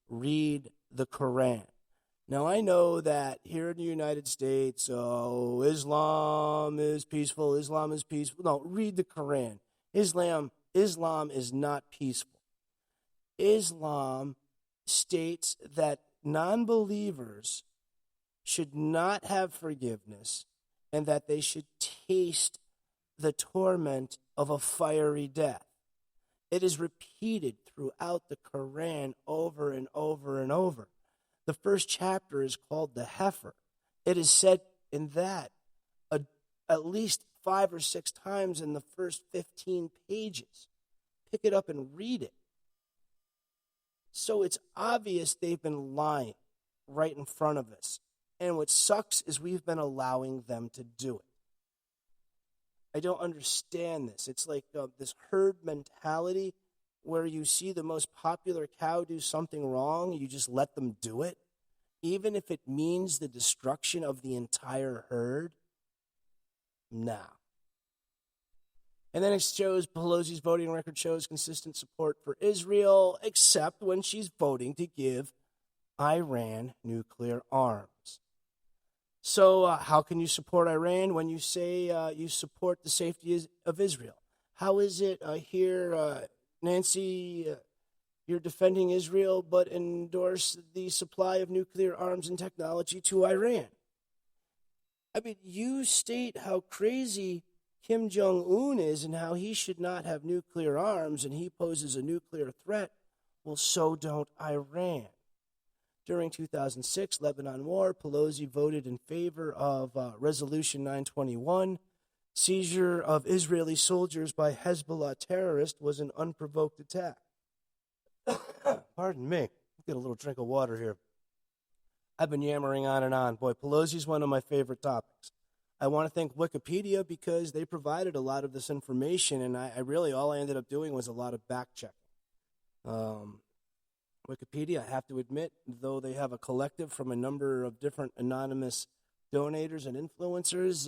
read the Quran. Now, I know that here in the United States, Islam is peaceful, Islam is peaceful. No, read the Quran. Islam is not peaceful. Islam states that non-believers should not have forgiveness and that they should taste the torment of a fiery death. It is repeated throughout the Quran over and over and over. The first chapter is called the heifer. It is said in that at least 5 or 6 times in the first 15 pages. Pick it up and read it. So it's obvious they've been lying right in front of us. And what sucks is we've been allowing them to do it. I don't understand this. It's like this herd mentality where you see the most popular cow do something wrong, you just let them do it, even if it means the destruction of the entire herd. Nah. And then it shows Pelosi's voting record shows consistent support for Israel, except when she's voting to give Iran nuclear arms. So how can you support Iran when you say you support the safety of Israel? How is it here, Nancy, you're defending Israel but endorse the supply of nuclear arms and technology to Iran? I mean, you state how crazy Kim Jong-un is and how he should not have nuclear arms and he poses a nuclear threat. Well, so don't Iran. During 2006 Lebanon war, Pelosi voted in favor of Resolution 921. Seizure of Israeli soldiers by Hezbollah terrorists was an unprovoked attack. Pardon me. Get a little drink of water here. I've been yammering on and on. Boy, Pelosi's one of my favorite topics. I want to thank Wikipedia because they provided a lot of this information, and I really, all I ended up doing was a lot of back-checking. Wikipedia, I have to admit, though they have a collective from a number of different anonymous donators and influencers,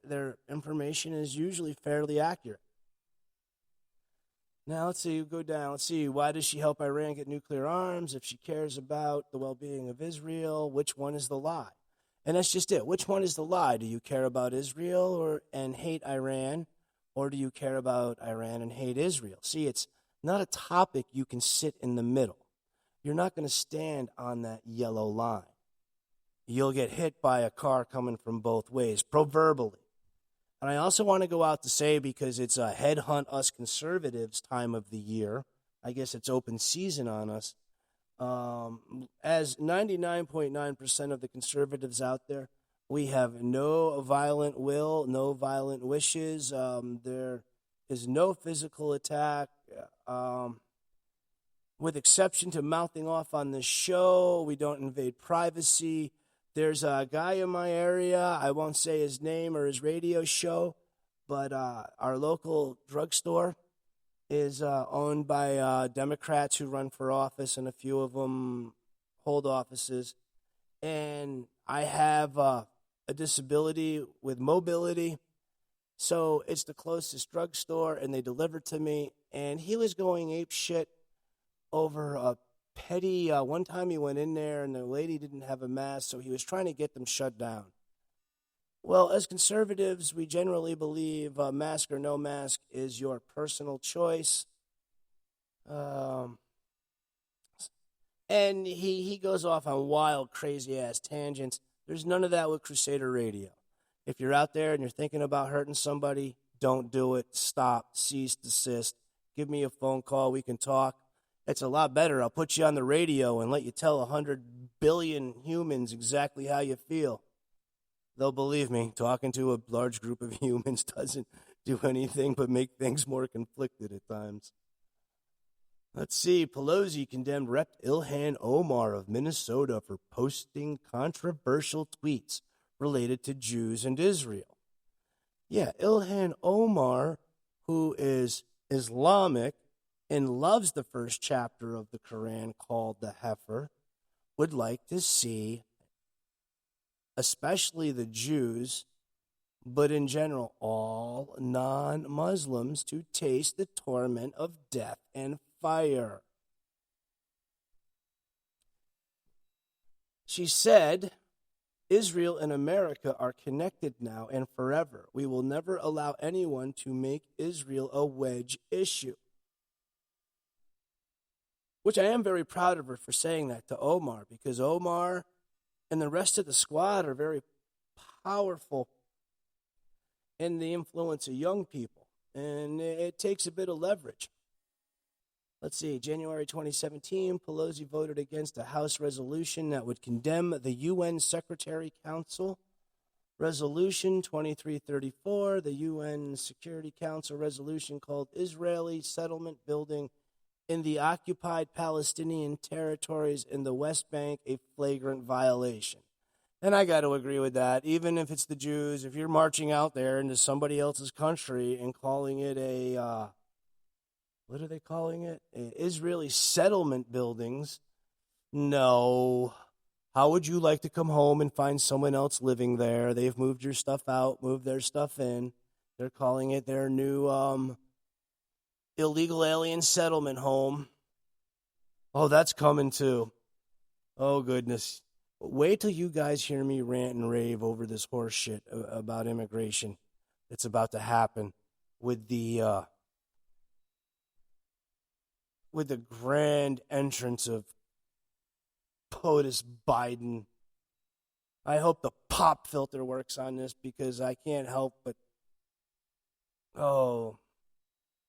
their information is usually fairly accurate. Now, let's see, go down. Let's see, why does she help Iran get nuclear arms? If she cares about the well-being of Israel, which one is the lie? And that's just it. Which one is the lie? Do you care about Israel and hate Iran, or do you care about Iran and hate Israel? See, it's not a topic you can sit in the middle. You're not going to stand on that yellow line. You'll get hit by a car coming from both ways, proverbially. And I also want to go out to say, because it's a headhunt us conservatives time of the year, I guess it's open season on us, as 99.9% of the conservatives out there, we have no violent will, no violent wishes. There is no physical attack. With exception to mouthing off on the show, we don't invade privacy. There's a guy in my area, I won't say his name or his radio show, but our local drugstore is owned by Democrats who run for office, and a few of them hold offices. And I have a disability with mobility, so it's the closest drugstore, and they delivered to me. And he was going ape shit over a petty, one time he went in there and the lady didn't have a mask, so he was trying to get them shut down. Well, as conservatives, we generally believe mask or no mask is your personal choice. And he goes off on wild, crazy-ass tangents. There's none of that with Crusader Radio. If you're out there and you're thinking about hurting somebody, don't do it. Stop. Cease, desist. Give me a phone call. We can talk. It's a lot better. I'll put you on the radio and let you tell 100 billion humans exactly how you feel. They'll believe me. Talking to a large group of humans doesn't do anything but make things more conflicted at times. Let's see. Pelosi condemned Rep. Ilhan Omar of Minnesota for posting controversial tweets related to Jews and Israel. Yeah, Ilhan Omar, who is Islamic and loves the first chapter of the Quran called the heifer, would like to see, especially the Jews, but in general all non-Muslims, to taste the torment of death and fire. She said, Israel and America are connected now and forever. We will never allow anyone to make Israel a wedge issue. Which I am very proud of her for saying that to Omar, because Omar and the rest of the squad are very powerful in the influence of young people. And it takes a bit of leverage. Let's see, January 2017, Pelosi voted against a House resolution that would condemn the UN Secretary Council. Resolution 2334, the UN Security Council resolution called Israeli settlement building in the occupied Palestinian territories in the West Bank a flagrant violation. And I got to agree with that. Even if it's the Jews, if you're marching out there into somebody else's country and calling it what are they calling it? Israeli settlement buildings. No. How would you like to come home and find someone else living there? They've moved your stuff out, moved their stuff in. They're calling it their new illegal alien settlement home. Oh, that's coming too. Oh, goodness. Wait till you guys hear me rant and rave over this horse shit about immigration that's about to happen with the grand entrance of POTUS Biden. I hope the pop filter works on this because I can't help but,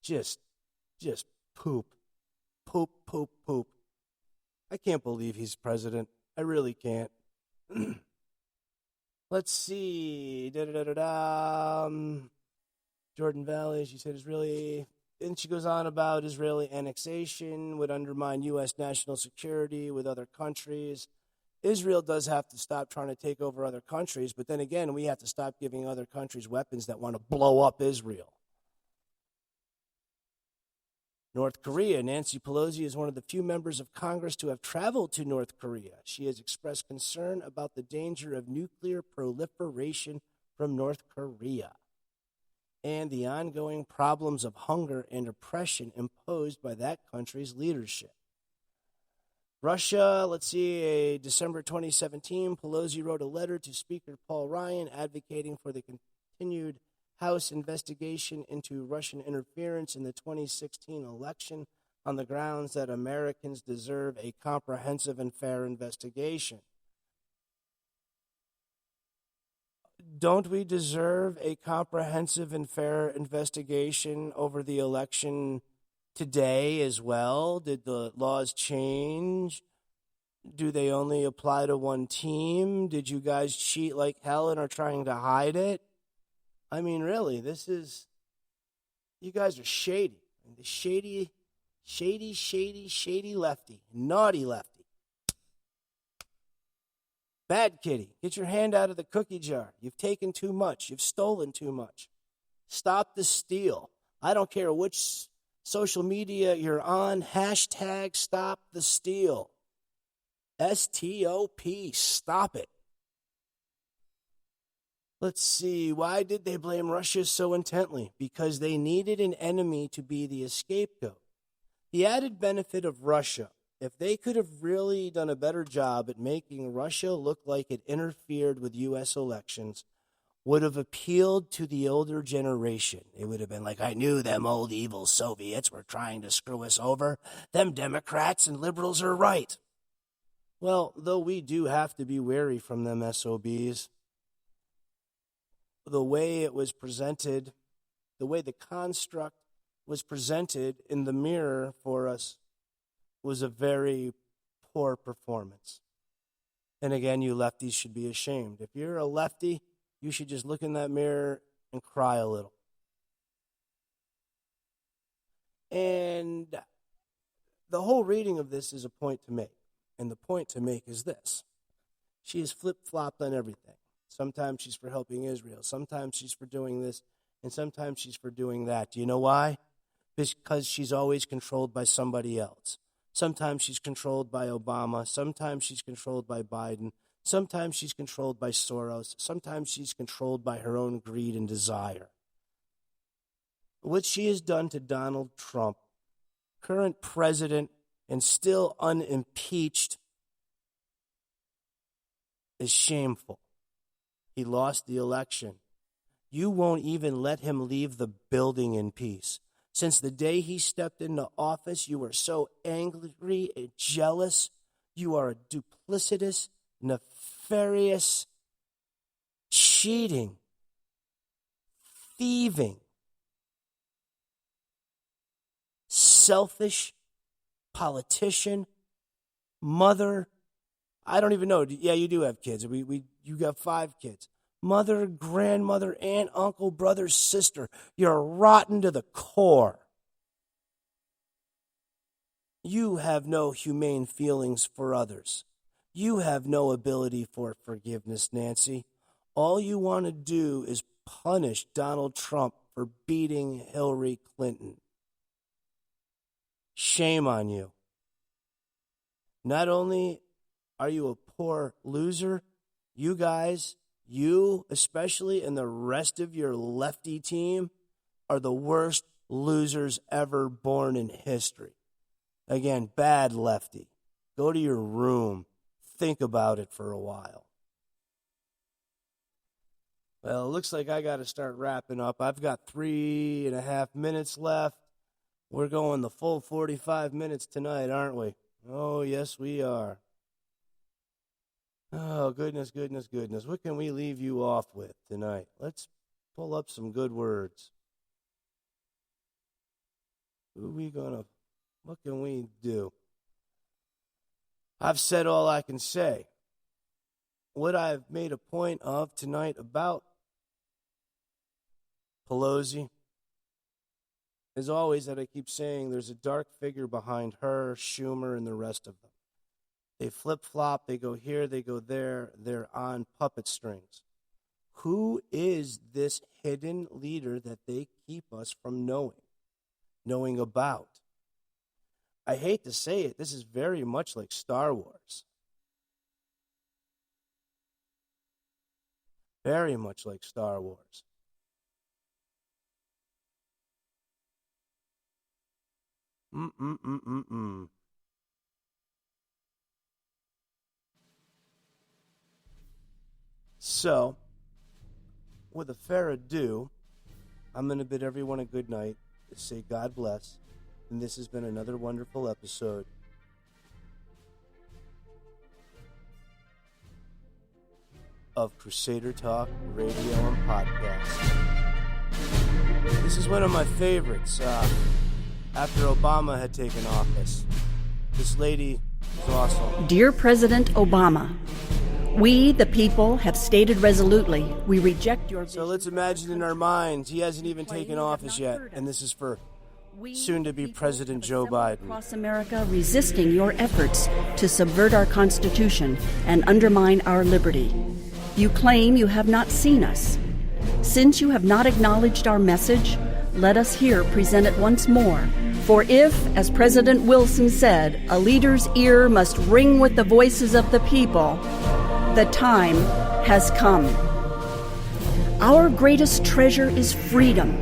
just poop. Poop, poop, poop. I can't believe he's president. I really can't. Let's see. Jordan Valley, she said Israeli. And she goes on about Israeli annexation would undermine U.S. national security with other countries. Israel does have to stop trying to take over other countries, but then again, we have to stop giving other countries weapons that want to blow up Israel. North Korea. Nancy Pelosi is one of the few members of Congress to have traveled to North Korea. She has expressed concern about the danger of nuclear proliferation from North Korea and the ongoing problems of hunger and oppression imposed by that country's leadership. Russia, let's see, December 2017, Pelosi wrote a letter to Speaker Paul Ryan advocating for the continued House investigation into Russian interference in the 2016 election on the grounds that Americans deserve a comprehensive and fair investigation. Don't we deserve a comprehensive and fair investigation over the election today as well? Did the laws change? Do they only apply to one team? Did you guys cheat like hell and are trying to hide it? I mean, really, you guys are shady. The shady lefty, naughty lefty. Bad kitty, get your hand out of the cookie jar. You've taken too much. You've stolen too much. Stop the steal. I don't care which social media you're on. Hashtag stop the steal. STOP. Stop it. Let's see. Why did they blame Russia so intently? Because they needed an enemy to be the scapegoat. The added benefit of Russia, if they could have really done a better job at making Russia look like it interfered with U.S. elections, would have appealed to the older generation. It would have been like, I knew them old evil Soviets were trying to screw us over. Them Democrats and liberals are right. Well, though we do have to be wary from them SOBs, the way it was presented, the way the construct was presented in the mirror for us was a very poor performance. And again, you lefties should be ashamed. If you're a lefty, you should just look in that mirror and cry a little. And the whole reading of this is a point to make. And the point to make is this. She has flip-flopped on everything. Sometimes she's for helping Israel. Sometimes she's for doing this. And sometimes she's for doing that. Do you know why? Because she's always controlled by somebody else. Sometimes she's controlled by Obama. Sometimes she's controlled by Biden. Sometimes she's controlled by Soros. Sometimes she's controlled by her own greed and desire. What she has done to Donald Trump, current president and still unimpeached, is shameful. He lost the election. You won't even let him leave the building in peace. Since the day he stepped into office, you are so angry and jealous. You are a duplicitous, nefarious, cheating, thieving, selfish politician, mother. I don't even know. Yeah, you do have kids. You got 5 kids. Mother, grandmother, aunt, uncle, brother, sister. You're rotten to the core. You have no humane feelings for others. You have no ability for forgiveness, Nancy. All you want to do is punish Donald Trump for beating Hillary Clinton. Shame on you. Not only are you a poor loser, you guys, you especially, and the rest of your lefty team are the worst losers ever born in history. Again, bad lefty. Go to your room. Think about it for a while. Well, it looks like I got to start wrapping up. I've got 3.5 minutes left. We're going the full 45 minutes tonight, aren't we? Oh, yes, we are. Oh, goodness, goodness, goodness. What can we leave you off with tonight? Let's pull up some good words. What can we do? I've said all I can say. What I've made a point of tonight about Pelosi is always that I keep saying there's a dark figure behind her, Schumer, and the rest of them. They flip-flop, they go here, they go there, they're on puppet strings. Who is this hidden leader that they keep us from knowing about? I hate to say it, this is very much like Star Wars. Very much like Star Wars. So, with a fair ado, I'm going to bid everyone a good night, say God bless, and this has been another wonderful episode of Crusader Talk Radio and Podcast. This is one of my favorites after Obama had taken office. This lady is awesome. Dear President Obama, we, the people, have stated resolutely, we reject your vision. So let's imagine in our minds, he hasn't even taken office yet, and this is for soon-to-be President Joe Biden. Across America, resisting your efforts to subvert our Constitution and undermine our liberty. You claim you have not seen us. Since you have not acknowledged our message, let us here present it once more. For if, as President Wilson said, a leader's ear must ring with the voices of the people, the time has come. Our greatest treasure is freedom,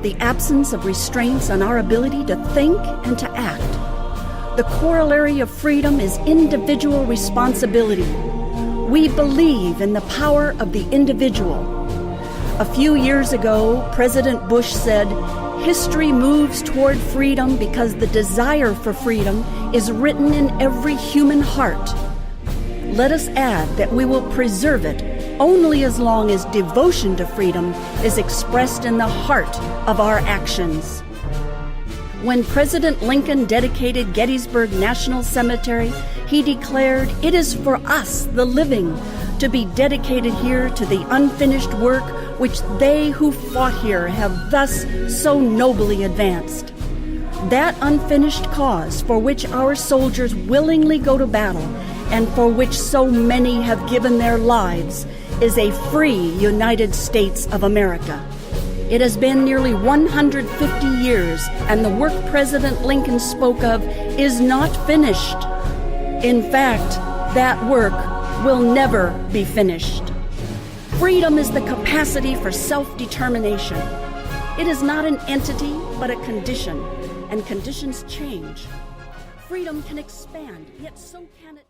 the absence of restraints on our ability to think and to act. The corollary of freedom is individual responsibility. We believe in the power of the individual. A few years ago, President Bush said, "History moves toward freedom because the desire for freedom is written in every human heart." Let us add that we will preserve it only as long as devotion to freedom is expressed in the heart of our actions. When President Lincoln dedicated Gettysburg National Cemetery, he declared, "It is for us, the living, to be dedicated here to the unfinished work which they who fought here have thus so nobly advanced." That unfinished cause for which our soldiers willingly go to battle and for which so many have given their lives is a free United States of America. It has been nearly 150 years, and the work President Lincoln spoke of is not finished. In fact, that work will never be finished. Freedom is the capacity for self-determination. It is not an entity, but a condition, and conditions change. Freedom can expand, yet so can it